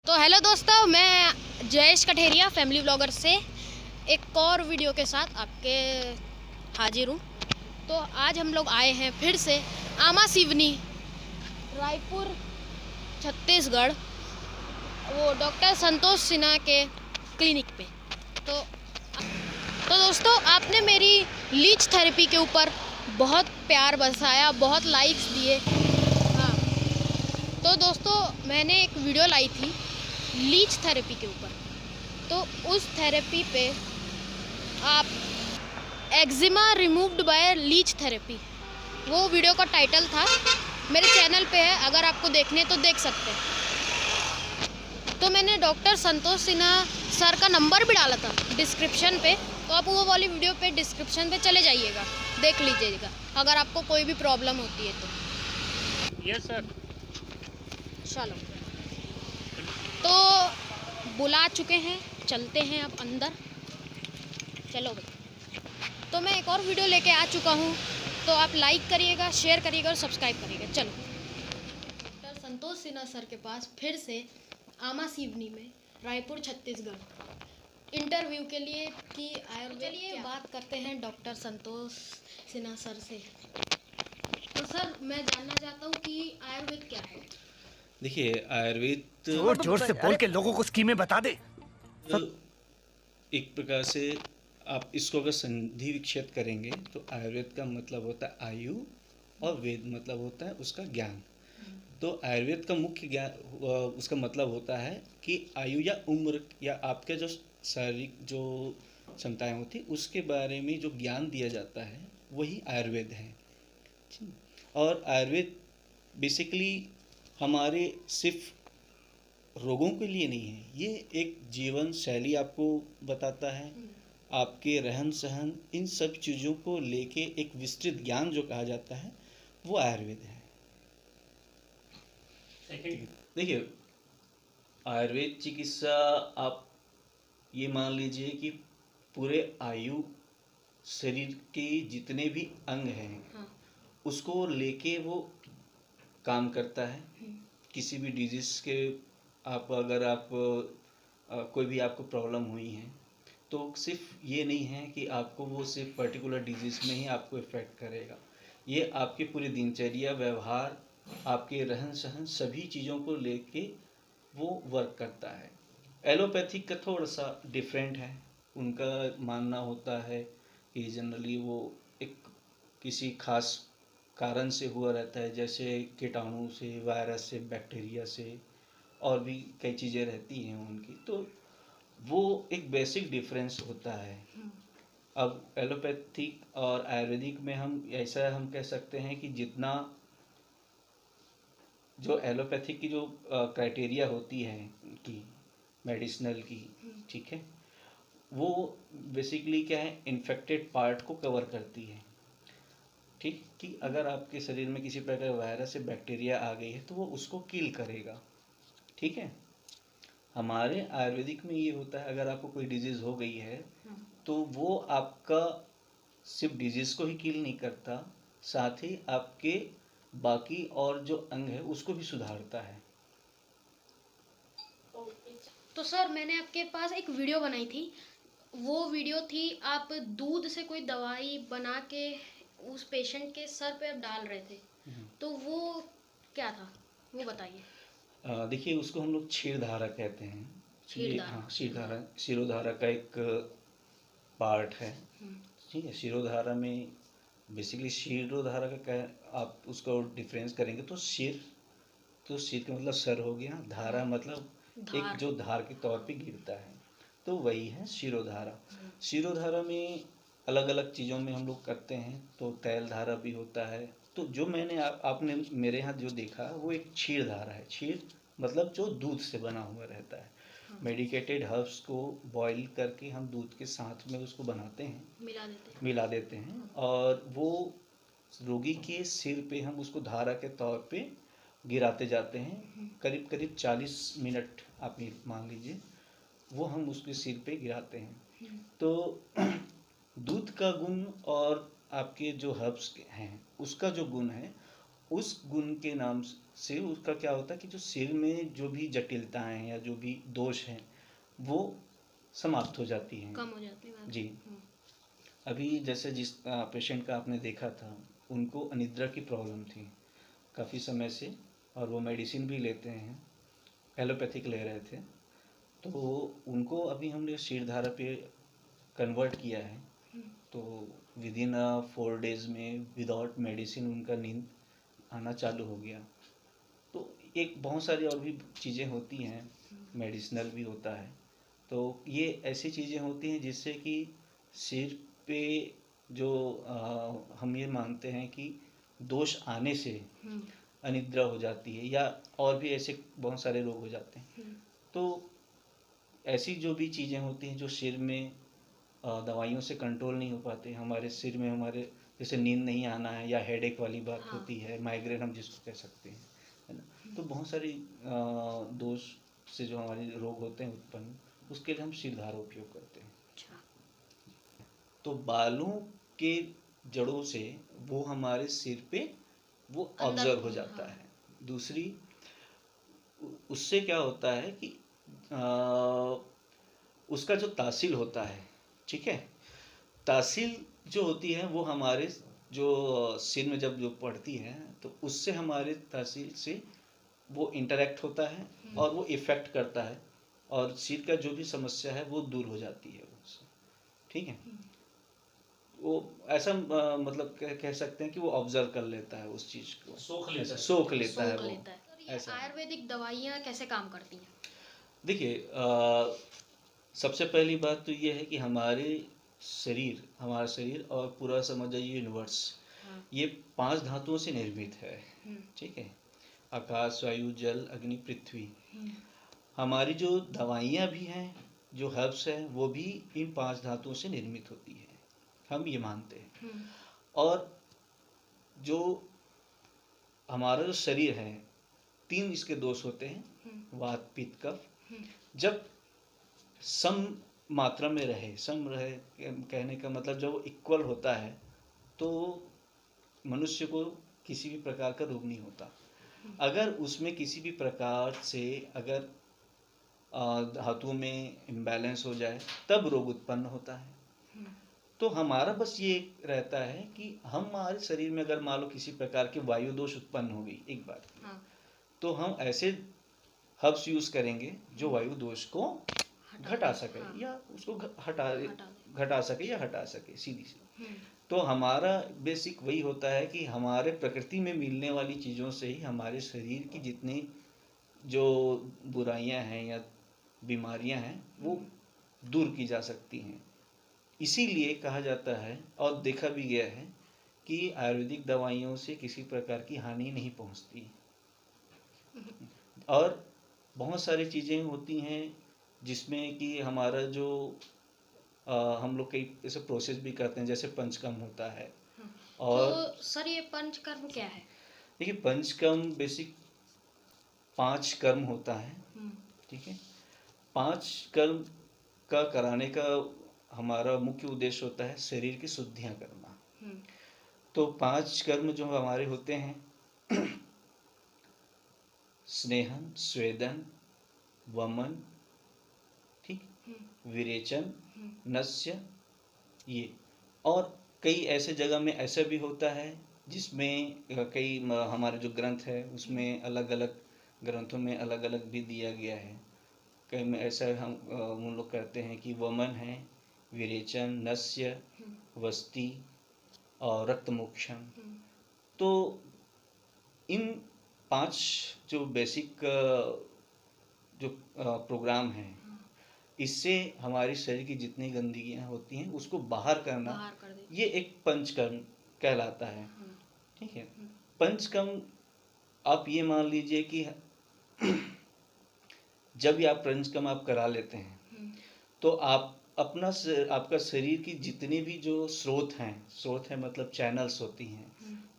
तो हेलो दोस्तों, मैं जयेश कठेरिया फैमिली ब्लॉगर से एक और वीडियो के साथ आपके हाजिर हूँ। तो आज हम लोग आए हैं फिर से आमा सिवनी, रायपुर, छत्तीसगढ़, वो डॉक्टर संतोष सिन्हा के क्लिनिक पे। तो दोस्तों, आपने मेरी लीच थेरेपी के ऊपर बहुत प्यार बरसाया, बहुत लाइक्स दिए। हाँ, तो दोस्तों मैंने एक वीडियो लाई थी लीच थेरेपी के ऊपर। तो उस थेरेपी पे आप eczema removed by leech therapy, वो वीडियो का टाइटल था। मेरे चैनल पे है, अगर आपको देखने तो देख सकते हैं। तो मैंने डॉक्टर संतोष सिन्हा सर का नंबर भी डाला था डिस्क्रिप्शन पे, तो आप वो वाली वीडियो पे डिस्क्रिप्शन पे चले जाइएगा, देख लीजिएगा अगर आपको कोई भी प्रॉब्लम होती है तो। Yes sir. चलो, तो बुला चुके हैं, चलते हैं अब अंदर। चलो भाई, तो मैं एक और वीडियो लेके आ चुका हूँ, तो आप लाइक करिएगा, शेयर करिएगा और सब्सक्राइब करिएगा। चलो, डॉक्टर संतोष सिन्हा सर के पास फिर से आमा सिवनी में, रायपुर छत्तीसगढ़, इंटरव्यू के लिए कि आयुर्वेद। चलिए बात करते हैं डॉक्टर संतोष सिन्हा सर से। तो सर, मैं जानना चाहता हूँ कि आयुर्वेद क्या है। देखिए, आयुर्वेद जोर जोर से बोल के लोगों को स्कीमें बता दे। एक प्रकार से आप इसको अगर संधि विच्छेद करेंगे तो आयुर्वेद का मतलब होता है आयु और वेद मतलब होता है उसका ज्ञान। तो आयुर्वेद का मुख्य ज्ञान उसका मतलब होता है कि आयु या उम्र या आपके जो शारीरिक जो क्षमताएं होती उसके बारे में जो ज्ञान दिया जाता है वही आयुर्वेद है। और आयुर्वेद बेसिकली हमारे सिर्फ रोगों के लिए नहीं है, ये एक जीवन शैली आपको बताता है, आपके रहन सहन, इन सब चीज़ों को लेके एक विस्तृत ज्ञान जो कहा जाता है वो आयुर्वेद है। देखिए, आयुर्वेद चिकित्सा आप ये मान लीजिए कि पूरे आयु शरीर के जितने भी अंग हैं उसको लेके वो काम करता है। किसी भी डिजीज़ के अगर आप कोई भी आपको प्रॉब्लम हुई है तो सिर्फ ये नहीं है कि आपको वो सिर्फ पर्टिकुलर डिजीज़ में ही आपको इफ़ेक्ट करेगा, ये आपके पूरी दिनचर्या, व्यवहार, आपके रहन सहन, सभी चीज़ों को लेके वो वर्क करता है। एलोपैथिक का थोड़ा सा डिफरेंट है, उनका मानना होता है कि जनरली वो एक किसी खास कारण से हुआ रहता है, जैसे कीटाणु से, वायरस से, बैक्टीरिया से, और भी कई चीज़ें रहती हैं उनकी। तो वो एक बेसिक डिफरेंस होता है। अब एलोपैथिक और आयुर्वेदिक में हम कह सकते हैं कि जितना जो एलोपैथिक की जो क्राइटेरिया होती है की मेडिसिनल की, ठीक है, वो बेसिकली क्या है, इन्फेक्टेड पार्ट को कवर करती है। ठीक, कि अगर आपके शरीर में किसी प्रकार वायरस या बैक्टीरिया आ गई है तो वो उसको किल करेगा। ठीक है, हमारे आयुर्वेदिक में ये होता है, अगर आपको कोई डिजीज़ हो गई है तो वो आपका सिर्फ डिजीज़ को ही किल नहीं करता, साथ ही आपके बाकी और जो अंग है उसको भी सुधारता है। तो सर, मैंने आपके पास एक वीडियो बनाई थी, वो वीडियो थी आप दूध से कोई दवाई बना के उस पेशेंट के सर पे आप डाल रहे थे, तो वो क्या था, वो बताइए। देखिए, उसको हम लोग क्षीरधारा कहते हैं। क्षीरधारा। हाँ, क्षीरधारा शिरोधारा का एक पार्ट है। ठीक है, शिरोधारा में बेसिकली शिरोधारा का क्या, आप उसको डिफरेंस करेंगे तो सिर का मतलब सर हो गया, धारा मतलब एक जो धार के तौर पे गिरता है, तो वही है शिरोधारा। शिरोधारा में अलग अलग चीज़ों में हम लोग करते हैं, तो तैल धारा भी होता है। तो जो मैंने आपने मेरे यहाँ जो देखा वो एक क्षीर धारा है। क्षीर मतलब जो दूध से बना हुआ रहता है। मेडिकेटेड हर्ब्स को बॉईल करके हम दूध के साथ में उसको बनाते हैं, मिला देते हैं और वो रोगी के सिर पे हम उसको धारा के तौर पे गिराते जाते हैं। करीब करीब 40 मिनट आप ये मान लीजिए, वो हम उसके सिर पे गिराते हैं। तो दूध का गुण और आपके जो हर्ब्स हैं उसका जो गुण है उस गुण के नाम से उसका क्या होता है कि जो सिर में जो भी जटिलताएं हैं या जो भी दोष हैं वो समाप्त हो जाती हैं। कम हो जाती है। जी। अभी जैसे जिस पेशेंट का आपने देखा था, उनको अनिद्रा की प्रॉब्लम थी काफ़ी समय से, और वो मेडिसिन भी लेते हैं, एलोपैथिक ले रहे थे। तो उनको अभी हमने शीरधारा पे कन्वर्ट किया है। तो विद इन 4 डेज में विदाउट मेडिसिन उनका नींद आना चालू हो गया। तो एक बहुत सारी और भी चीज़ें होती हैं, मेडिसिनल भी होता है। तो ये ऐसी चीज़ें होती हैं जिससे कि सिर पे जो हम ये मानते हैं कि दोष आने से अनिद्रा हो जाती है, या और भी ऐसे बहुत सारे रोग हो जाते हैं। तो ऐसी जो भी चीज़ें होती हैं जो सिर में दवाइयों से कंट्रोल नहीं हो पाते, हमारे सिर में हमारे जैसे नींद नहीं आना है या हेडेक वाली बात होती है, माइग्रेन हम जिसको कह सकते हैं, है ना। तो बहुत सारी दोष से जो हमारे रोग होते हैं उत्पन्न, उसके लिए हम शीरधारा उपयोग करते हैं। अच्छा। तो बालों के जड़ों से वो हमारे सिर पे वो ऑब्जर्व हो जाता है। दूसरी उससे क्या होता है कि उसका जो तासील होता है, ठीक है, तासील जो होती है वो हमारे जो सिर में जब जो पड़ती है तो उससे हमारे तासील से वो इंटरेक्ट होता है और वो इफ़ेक्ट करता है, और सिर का जो भी समस्या है वो दूर हो जाती है उससे, ठीक है। वो ऐसा मतलब कह सकते हैं कि वो ऑब्जर्व कर लेता है उस चीज़ को, सोख लेता है, सोख लेता है वो, ऐसा है। आयुर्वेदिक दवाइयाँ कैसे काम करती हैं? देखिए सबसे पहली बात तो ये है कि हमारा शरीर और पूरा समझ जाइए यूनिवर्स, ये 5 धातुओं से निर्मित है, ठीक है। आकाश, वायु, जल, अग्नि, पृथ्वी। हमारी जो दवाइयाँ भी हैं, जो हर्ब्स हैं, वो भी इन 5 धातुओं से निर्मित होती है, हम ये मानते हैं। और जो हमारा जो शरीर है, 3 इसके दोष होते हैं, वात, पित्त, कफ। जब सम मात्रा में रहे, सम रहे कहने का मतलब जब वो इक्वल होता है तो मनुष्य को किसी भी प्रकार का रोग नहीं होता। अगर उसमें किसी भी प्रकार से अगर धातुओं में इम्बैलेंस हो जाए तब रोग उत्पन्न होता है। तो हमारा बस ये रहता है कि हमारे शरीर में अगर मान लो किसी प्रकार के वायु दोष उत्पन्न हो गई एक बार, तो हम ऐसे हर्ब्स यूज़ करेंगे जो वायु दोष को घटा सके, या उसको घटा सके या हटा सके, सीधी सी। तो हमारा बेसिक वही होता है कि हमारे प्रकृति में मिलने वाली चीज़ों से ही हमारे शरीर की जितनी जो बुराइयां हैं या बीमारियां हैं वो दूर की जा सकती हैं। इसीलिए कहा जाता है और देखा भी गया है कि आयुर्वेदिक दवाइयों से किसी प्रकार की हानि नहीं पहुंचती, और बहुत सारी चीज़ें होती हैं जिसमें कि हमारा जो हम लोग कई ऐसे प्रोसेस भी करते हैं, जैसे पंचकर्म होता है। और तो सर ये पंचकर्म क्या है? देखिए पंचकर्म बेसिक 5 कर्म होता है, ठीक है। 5 कर्म का कराने का हमारा मुख्य उद्देश्य होता है शरीर की शुद्धियाँ करना। तो 5 कर्म जो हमारे होते हैं स्नेहन, स्वेदन, वमन, ठीक, विरेचन, नस्य, ये। और कई ऐसे जगह में ऐसा भी होता है जिसमें कई हमारे जो ग्रंथ है उसमें अलग अलग ग्रंथों में अलग अलग भी दिया गया है। कई में ऐसा हम लोग कहते हैं कि वमन है, विरेचन, नस्य, वस्ति और रक्तमोक्षण। तो इन 5 जो बेसिक जो प्रोग्राम हैं, इससे हमारे शरीर की जितनी गंदगियाँ होती हैं उसको बाहर करना, ये एक पंचकर्म कहलाता है, ठीक है। पंचकर्म आप ये मान लीजिए कि जब भी आप पंचकर्म आप करा लेते हैं तो आप आपका शरीर की जितनी भी जो स्रोत हैं मतलब चैनल्स होती हैं,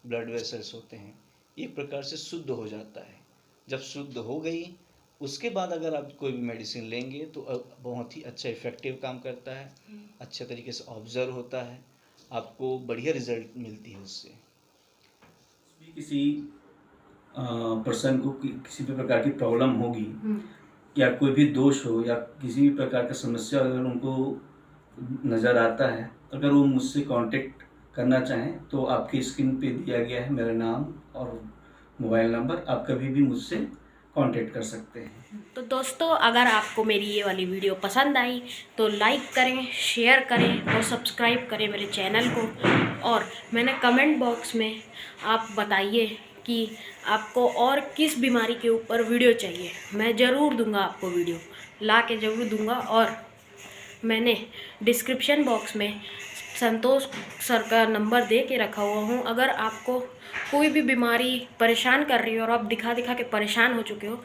ब्लड वेसल्स होते हैं, एक प्रकार से शुद्ध हो जाता है। जब शुद्ध हो गई उसके बाद अगर आप कोई भी मेडिसिन लेंगे तो बहुत ही अच्छा इफ़ेक्टिव काम करता है, अच्छे तरीके से ऑब्जर्व होता है, आपको बढ़िया रिजल्ट मिलती है उससे। किसी पर्सन को किसी भी प्रकार की प्रॉब्लम होगी या कोई भी दोष हो या किसी भी प्रकार का समस्या अगर उनको नज़र आता है, अगर वो मुझसे कांटेक्ट करना चाहें तो आपकी स्क्रीन पे दिया गया है मेरा नाम और मोबाइल नंबर, आप कभी भी मुझसे कांटेक्ट कर सकते हैं। तो दोस्तों, अगर आपको मेरी ये वाली वीडियो पसंद आई तो लाइक करें, शेयर करें और सब्सक्राइब करें मेरे चैनल को। और मैंने कमेंट बॉक्स में आप बताइए कि आपको और किस बीमारी के ऊपर वीडियो चाहिए, मैं ज़रूर दूंगा, आपको वीडियो ला के ज़रूर दूंगा। और मैंने डिस्क्रिप्शन बॉक्स में संतोष सर का नंबर दे के रखा हुआ हूँ। अगर आपको कोई भी बीमारी परेशान कर रही हो और आप दिखा दिखा के परेशान हो चुके हो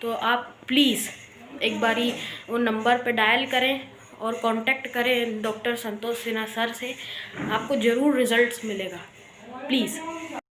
तो आप प्लीज़ एक बारी वो नंबर पे डायल करें और कांटेक्ट करें डॉक्टर संतोष सिन्हा सर से, आपको ज़रूर रिजल्ट्स मिलेगा। प्लीज़।